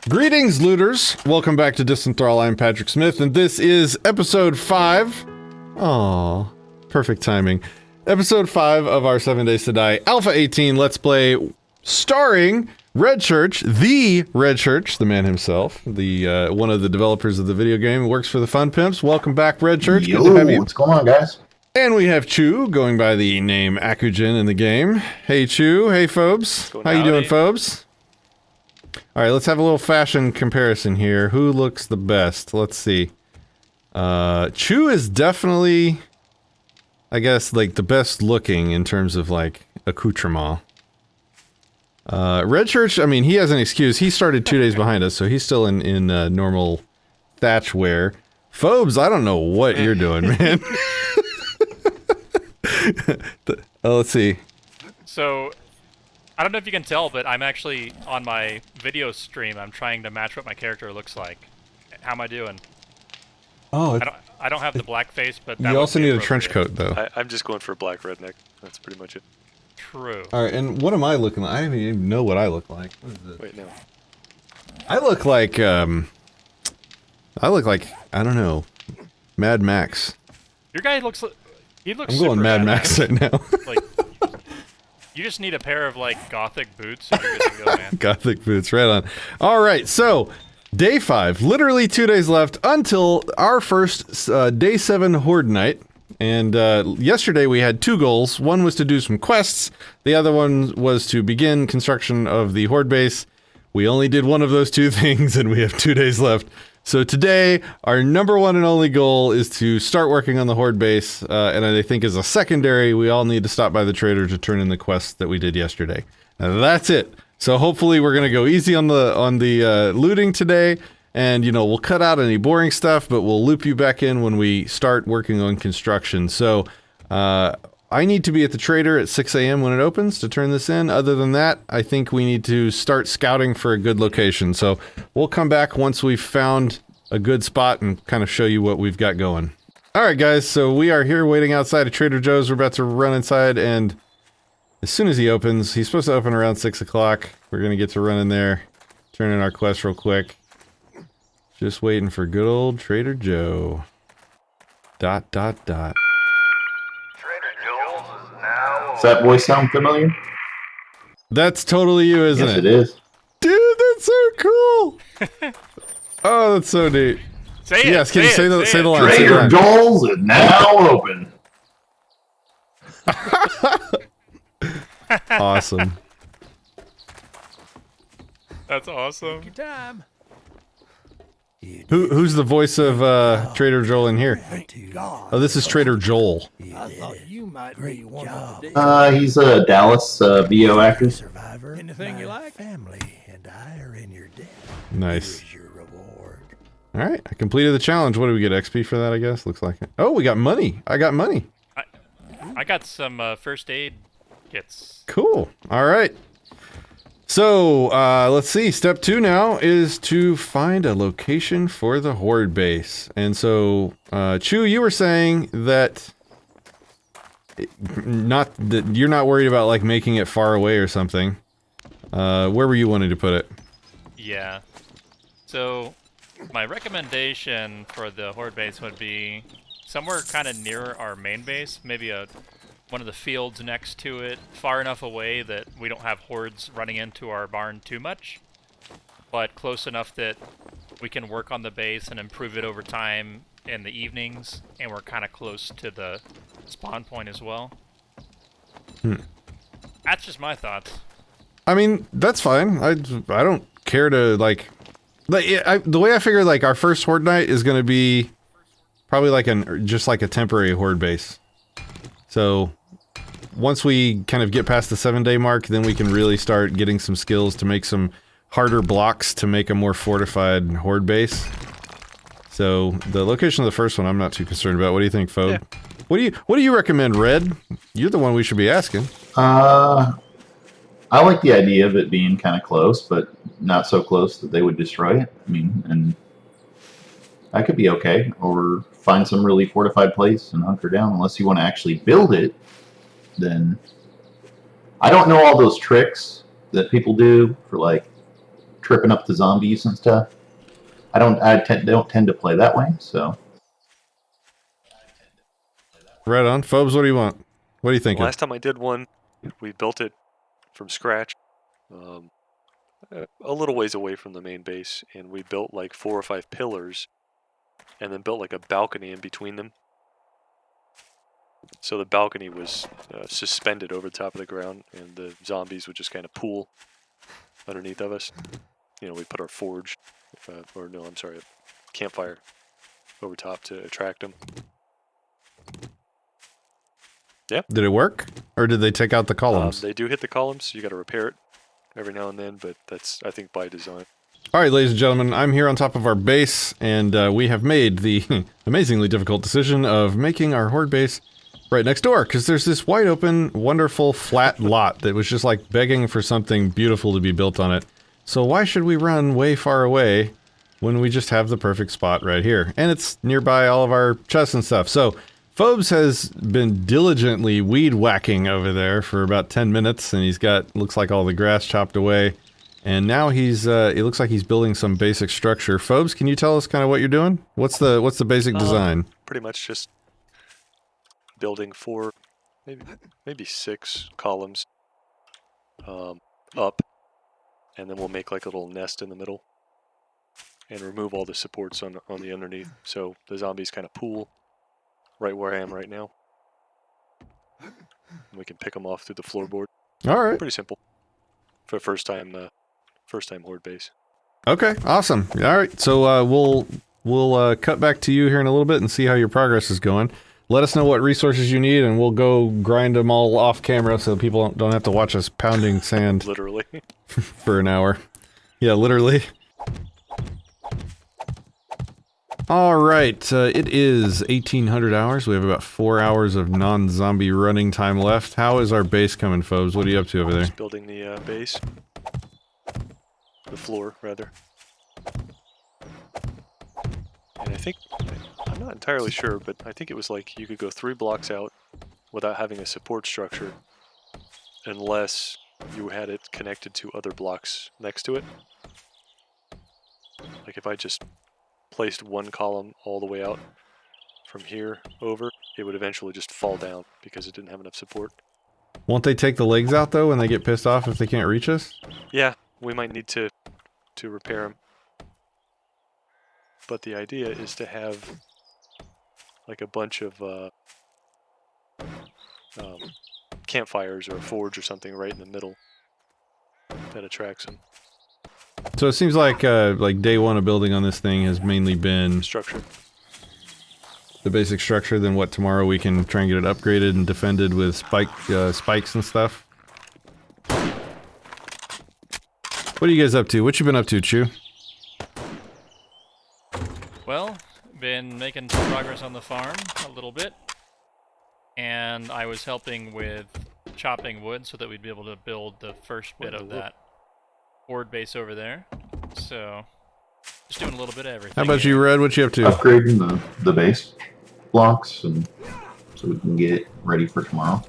Greetings, looters. Welcome back to Disenthrall. I'm Patrick Smith, and this is episode 5. Aww, perfect timing. Episode 5 of our 7 Days to Die Alpha 18 Let's Play, starring RedChurch, the RedChurch, the man himself, the one of the developers of the video game, works for the Fun Pimps. Welcome back, RedChurch. Yo, good to have you. what's going on, guys? And we have Chew, going by the name Akujin in the game. Hey, Chew. Hey, Phobes. How you doing, Phobes? All right, let's have a little fashion comparison here. Who looks the best? Let's see. Chew is definitely, I guess, like the best looking in terms of like accoutrement. RedChurch, I mean, he has an excuse. He started 2 days behind us, so he's still in normal thatch wear. Phobes, I don't know what you're doing, man. Let's see. So, I don't know if you can tell, but I'm actually on my video stream. I'm trying to match what my character looks like. How am I doing? Oh, I don't have the black face, but that you also need a appropriate. trench coat, though. I'm just going for a black redneck. That's pretty much it. True. All right, and what am I looking like? I don't even know what I look like. What is this? Wait, no. I look like, I don't know, Mad Max. Your guy looks. He looks. I'm going super Mad Max right now. Like, you just need a pair of like gothic boots, and you're good to go, man. Gothic boots, right on. All right, so day 5, literally 2 days left until our first day 7 horde night. And yesterday we had 2 goals. One was to do some quests. The other one was to begin construction of the horde base. We only did one of those 2 things, and we have 2 days left. So today, our number 1 and only goal is to start working on the horde base. And I think as a secondary, we all need to stop by the trader to turn in the quests that we did yesterday. And that's it. So hopefully we're gonna go easy on the looting today. And, you know, we'll cut out any boring stuff, but we'll loop you back in when we start working on construction. So, I need to be at the trader at 6 a.m. when it opens to turn this in. Other than that, I think we need to start scouting for a good location. So, we'll come back once we've found a good spot and kind of show you what we've got going. Alright guys, so we are here waiting outside of Trader Joe's. We're about to run inside, and as soon as he opens, he's supposed to open around 6 o'clock. We're going to get to run in there, turn in our quest real quick. Just waiting for good old Trader Joe. ... Trader Joe's is now. Does that voice sound familiar? That's totally you, isn't Yes, it? it is. Dude, that's so cool! Oh, that's so neat. Say it. Yes, can you say the line? Say the Trader line. Joe's is now open. Awesome. That's awesome. Time. Who's the voice of Trader Joel in here? Oh, this is Trader Joel. I thought you might be one of the He's a Dallas VO actor. survivor. Anything you like? Family and I are in your debt. Nice. Here's your reward. All right, I completed the challenge. What do we get? XP for that, I guess? Looks like it. Oh, we got money. I got money. I got some first aid kits. Cool. All right. So, let's see. Step 2 now is to find a location for the horde base. And so, Chew, you were saying that you're not worried about like making it far away or something. Where were you wanting to put it? Yeah. So, my recommendation for the horde base would be somewhere kind of near our main base, maybe one of the fields next to it, far enough away that we don't have hordes running into our barn too much, but close enough that we can work on the base and improve it over time in the evenings, and we're kind of close to the spawn point as well. That's just my thoughts. I mean, that's fine. I don't care to like the way I figure like our first horde night is going to be probably like just like a temporary horde base. So once we kind of get past the 7-day mark, then we can really start getting some skills to make some harder blocks to make a more fortified horde base. So the location of the first one, I'm not too concerned about. What do you think, Phobe? Yeah. What do you recommend, Red? You're the one we should be asking. I like the idea of it being kind of close, but not so close that they would destroy it. I mean, and that could be okay. Or find some really fortified place and hunker down. Unless you want to actually build it, then I don't know all those tricks that people do for like tripping up the zombies and stuff. I don't tend to play that way, so. Right on. Phobes, what do you want? What do you think? Last time I did one, we built it from scratch, a little ways away from the main base, and we built like 4 or 5 pillars, and then built like a balcony in between them. So the balcony was suspended over the top of the ground, and the zombies would just kind of pool underneath of us. You know, we put our forge, campfire over top to attract them. Yeah. Did it work? Or did they take out the columns? They do hit the columns. You got to repair it every now and then, but that's, I think, by design. All right, ladies and gentlemen, I'm here on top of our base, and we have made the amazingly difficult decision of making our horde base right next door, because there's this wide open, wonderful, flat lot that was just like begging for something beautiful to be built on it. So why should we run way far away when we just have the perfect spot right here? And it's nearby all of our chests and stuff. So Phobes has been diligently weed whacking over there for about 10 minutes, and he's got, looks like, all the grass chopped away. And now he's, it looks like he's building some basic structure. Phobes, can you tell us kind of what you're doing? What's the basic design? Pretty much just building 4, maybe 6 columns up, and then we'll make like a little nest in the middle and remove all the supports on the underneath, so the zombies kind of pool right where I am right now. And we can pick them off through the floorboard. All right. Pretty simple for first time horde base. Okay, awesome. All right, so we'll cut back to you here in a little bit and see how your progress is going. Let us know what resources you need, and we'll go grind them all off camera so people don't have to watch us pounding sand Literally. for an hour. Yeah, literally. All right, it is 1800 hours. We have about 4 hours of non-zombie running time left. How is our base coming, Phobes? What are you up to over there? Just building the base. The floor, rather. And I think, I'm not entirely sure, but I think it was like you could go 3 blocks out without having a support structure unless you had it connected to other blocks next to it. Like if I just placed 1 column all the way out from here over, it would eventually just fall down because it didn't have enough support. Won't they take the legs out, though, when they get pissed off if they can't reach us? Yeah, we might need to repair them. But the idea is to have like a bunch of campfires or a forge or something right in the middle that attracts them. So it seems like day one of building on this thing has mainly been Structure. the basic structure. Then what, tomorrow we can try and get it upgraded and defended with spikes and stuff. What are you guys up to? What you been up to, Chew? Well, been making some progress on the farm a little bit, and I was helping with chopping wood so that we'd be able to build the first bit of that horde base over there. So, just doing a little bit of everything. How about you, Red? What you up to? Upgrading the base blocks, and so we can get it ready for tomorrow.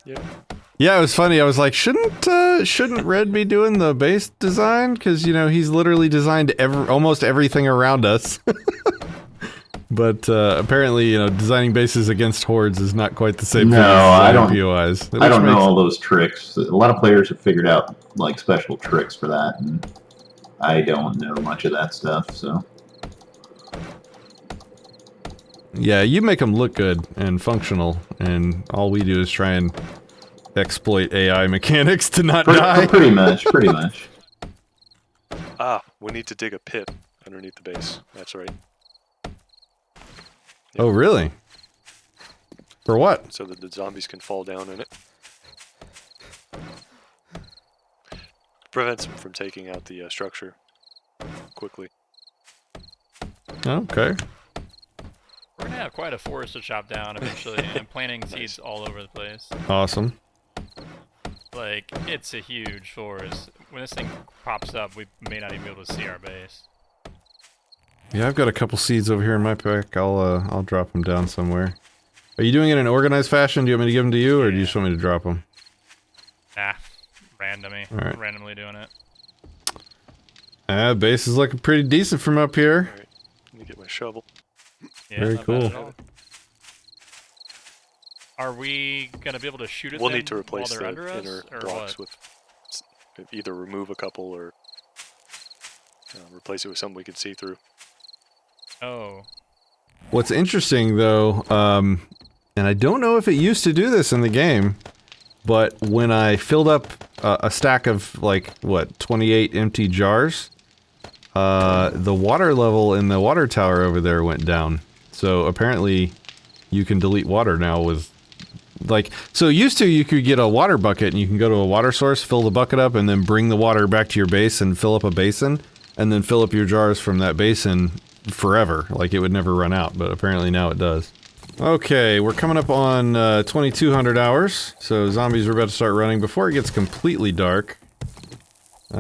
Yep. Yeah, it was funny. I was like, shouldn't Red be doing the base design? Because, you know, he's literally designed almost everything around us. But apparently, you know, designing bases against hordes is not quite the same thing as POIs. I don't know all those tricks. A lot of players have figured out like special tricks for that, and I don't know much of that stuff. So yeah, you make them look good and functional, and all we do is try and exploit AI mechanics to not die. Pretty much. Ah, we need to dig a pit underneath the base. That's right. Oh, really? For what? So that the zombies can fall down in it. Prevents them from taking out the structure quickly. Okay. We're gonna have quite a forest to chop down eventually, and planting seeds all over the place. Awesome. Like, it's a huge forest. When this thing pops up, we may not even be able to see our base. Yeah, I've got a couple seeds over here in my pack. I'll drop them down somewhere. Are you doing it in an organized fashion? Do you want me to give them to you, or do you just want me to drop them? Nah, randomly doing it. Base is looking pretty decent from up here. Alright, let me get my shovel. Yeah, Very not bad cool. at all. Are we gonna be able to shoot at We'll them need to replace while the they're under us, inner or blocks what? with either remove a couple or replace it with something we can see through. Oh, What's interesting though, and I don't know if it used to do this in the game, but when I filled up a stack of like, what, 28 empty jars, the water level in the water tower over there went down. So apparently you can delete water now with, like, so used to you could get a water bucket and you can go to a water source, fill the bucket up, and then bring the water back to your base and fill up a basin, and then fill up your jars from that basin forever. Like, it would never run out, but apparently now it does. Okay, we're coming up on 2200 hours, so zombies are about to start running before it gets completely dark.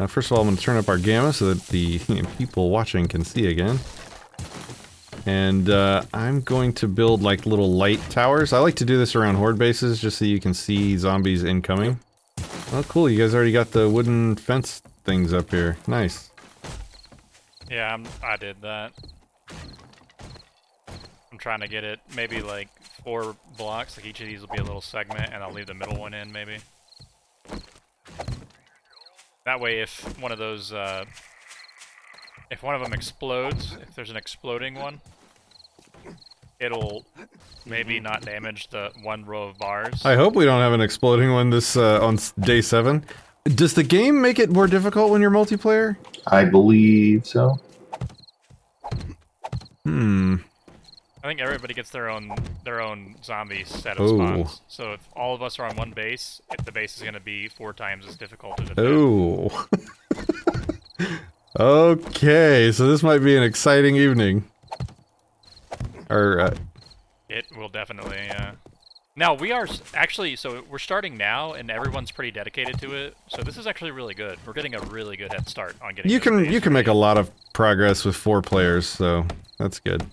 First of all, I'm going to turn up our gamma so that the people watching can see again. And I'm going to build like little light towers. I like to do this around horde bases just so you can see zombies incoming. Oh cool, you guys already got the wooden fence things up here. Nice. yeah, I did that. I'm trying to get it maybe like 4 blocks. Like each of these will be a little segment, and I'll leave the middle one in maybe. That way, if one of those, if one of them explodes, if there's an exploding one, it'll maybe not damage the 1 row of bars. I hope we don't have an exploding one this on day 7. Does the game make it more difficult when you're multiplayer? I believe so. I think everybody gets their own zombie set of Oh. spawns. So if all of us are on one base, the base is going to be 4 times as difficult to defend. Oh. Okay, so this might be an exciting evening. Or, It will definitely, Now, we are actually, so we're starting now, and everyone's pretty dedicated to it. So this is actually really good. We're getting a really good head start on getting you this can base make a ready. lot of progress with 4 players, so that's good.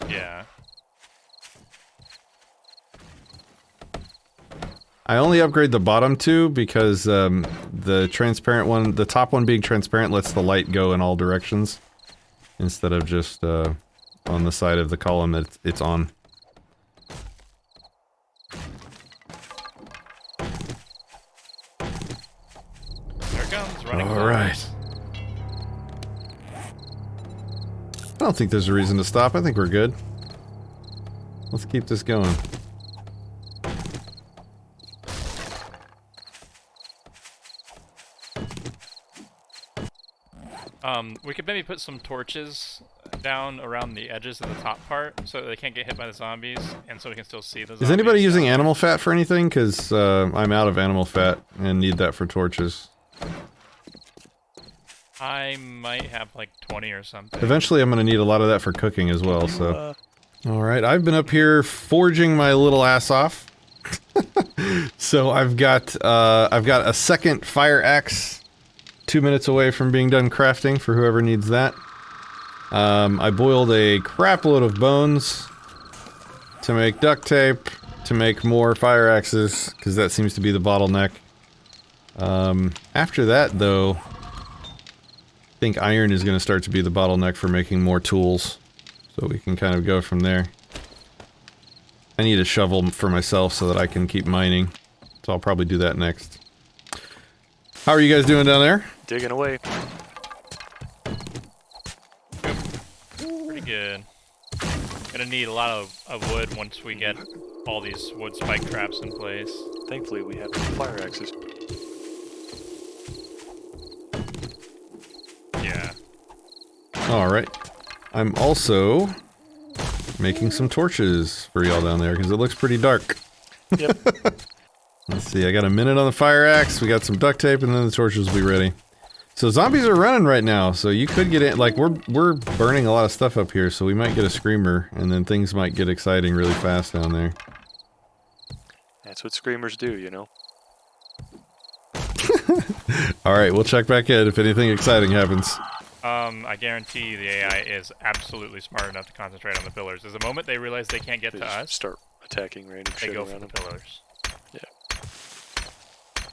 Yeah. I only upgrade the bottom 2 because the transparent one, the top one being transparent, lets the light go in all directions instead of just on the side of the column that it's on. There it comes, running. All right. I don't think there's a reason to stop. I think we're good. Let's keep this going. We could maybe put some torches down around the edges of the top part so that they can't get hit by the zombies, and so we can still see the zombies. Is anybody using animal fat for anything? Because I'm out of animal fat and need that for torches. I might have like 20 or something. Eventually I'm going to need a lot of that for cooking as well, so... Alright, I've been up here forging my little ass off. So I've got a second fire axe 2 minutes away from being done crafting for whoever needs that. I boiled a crap load of bones to make duct tape, to make more fire axes, because that seems to be the bottleneck. After that, though, I think iron is going to start to be the bottleneck for making more tools. So we can kind of go from there. I need a shovel for myself so that I can keep mining. So I'll probably do that next. How are you guys doing down there? Digging away. Pretty good. Gonna need a lot of wood once we get all these wood spike traps in place. Thankfully, we have fire axes. Yeah. Alright. I'm also making some torches for y'all down there because it looks pretty dark. Yep. Let's see, I got a minute on the fire axe, we got some duct tape, and then the torches will be ready. So zombies are running right now, so you could get in, like, we're burning a lot of stuff up here, so we might get a screamer, and then things might get exciting really fast down there. That's what screamers do, you know? Alright, we'll check back in if anything exciting happens. I guarantee you the AI is absolutely smart enough to concentrate on the pillars. There's a moment they realize they can't get They to just us, start attacking random they shit go around for the them. pillars. Yeah.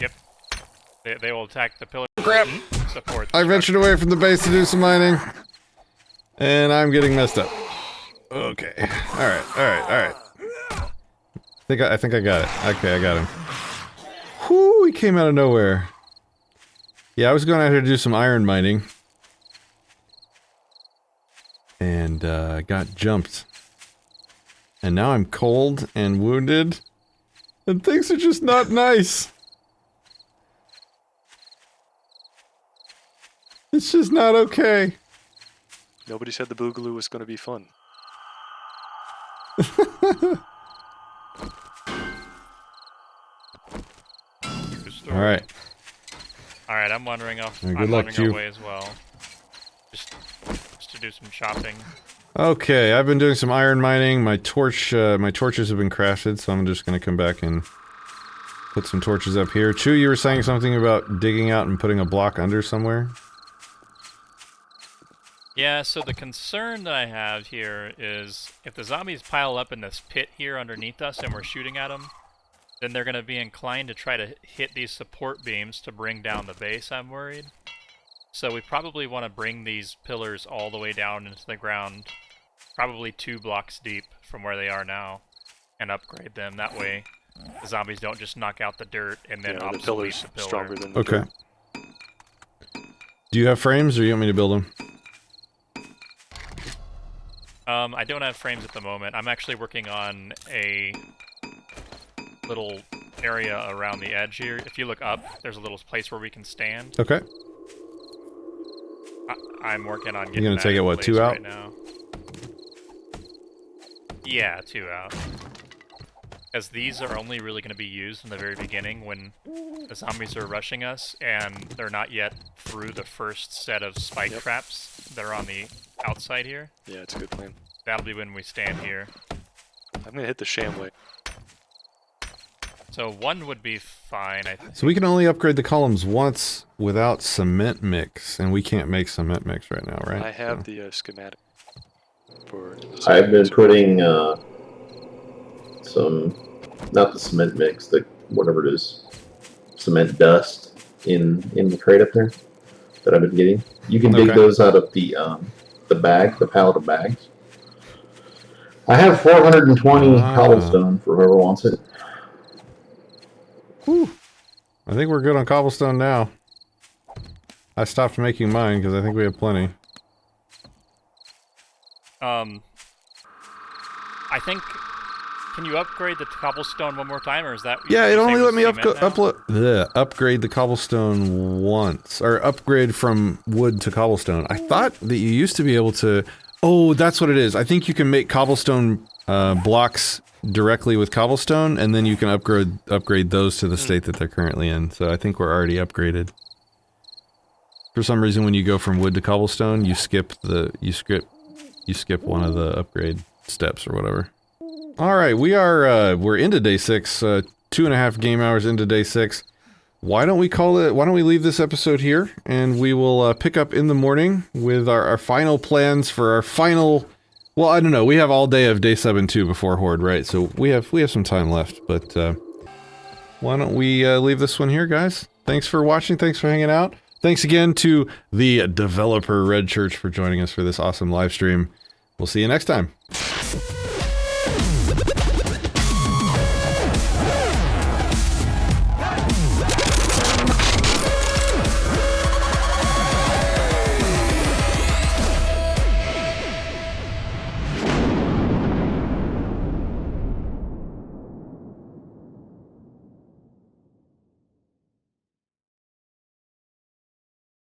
Yep. They will attack the pillar. Crap! Support. I ventured away from the base to do some mining. And I'm getting messed up. Okay. Alright. I think I got it. Okay, I got him. Whoo, he came out of nowhere. Yeah, I was going out here to do some iron mining. And, got jumped. And now I'm cold and wounded. And things are just not nice. It's just not okay. Nobody said the Boogaloo was going to be fun. Alright. Alright, I'm wandering off. Good I'm luck, wandering you. away as well. Just to do some chopping. Okay, I've been doing some iron mining. My torches have been crafted, so I'm just gonna come back and put some torches up here. Chu, you were saying something about digging out and putting a block under somewhere? Yeah, so the concern that I have here is if the zombies pile up in this pit here underneath us and we're shooting at them, then they're going to be inclined to try to hit these support beams to bring down the base, I'm worried. So we probably want to bring these pillars all the way down into the ground, probably 2 blocks deep from where they are now, and upgrade them. That way the zombies don't just knock out the dirt and then obsolete the pillar's the pillar. stronger than the Okay. dirt. Do you have frames, or you want me to build them? I don't have frames at the moment. I'm actually working on a little area around the edge here. If you look up, there's a little place where we can stand. Okay. I'm working on getting You're gonna that take it, in what, place 2 out? right now. Yeah, 2 out. Because these are only really going to be used in the very beginning when the zombies are rushing us and they're not yet through the first set of spike traps that are on the outside here. Yeah, it's a good plan. That'll be when we stand here. I'm going to hit the Shamway. So 1 would be fine, I think. So we can only upgrade the columns once without cement mix, and we can't make cement mix right now, right? I have the schematic for... I've been putting some, not the cement mix, the whatever it is, cement dust in the crate up there that I've been getting. You can dig those out of the bag, the pallet of bags. I have 420 cobblestone for whoever wants it. Whew. I think we're good on cobblestone now. I stopped making mine because I think we have plenty. I think... Can you upgrade the cobblestone one more time, or is that... Yeah, it only let me upgrade the cobblestone once. Or upgrade from wood to cobblestone. I thought that you used to be able to... Oh, that's what it is. I think you can make cobblestone blocks directly with cobblestone, and then you can upgrade those to the state that they're currently in. So I think we're already upgraded. For some reason, when you go from wood to cobblestone, you skip one of the upgrade steps or whatever. Alright, we're into day 6, 2.5 game hours into day 6. Why don't we leave this episode here, and we will pick up in the morning with our final plans for our final... Well, I don't know, we have all day of day 7 too before Horde, right? So we have some time left, but why don't we leave this one here, guys? Thanks for watching, thanks for hanging out. Thanks again to the developer RedChurch for joining us for this awesome live stream. We'll see you next time.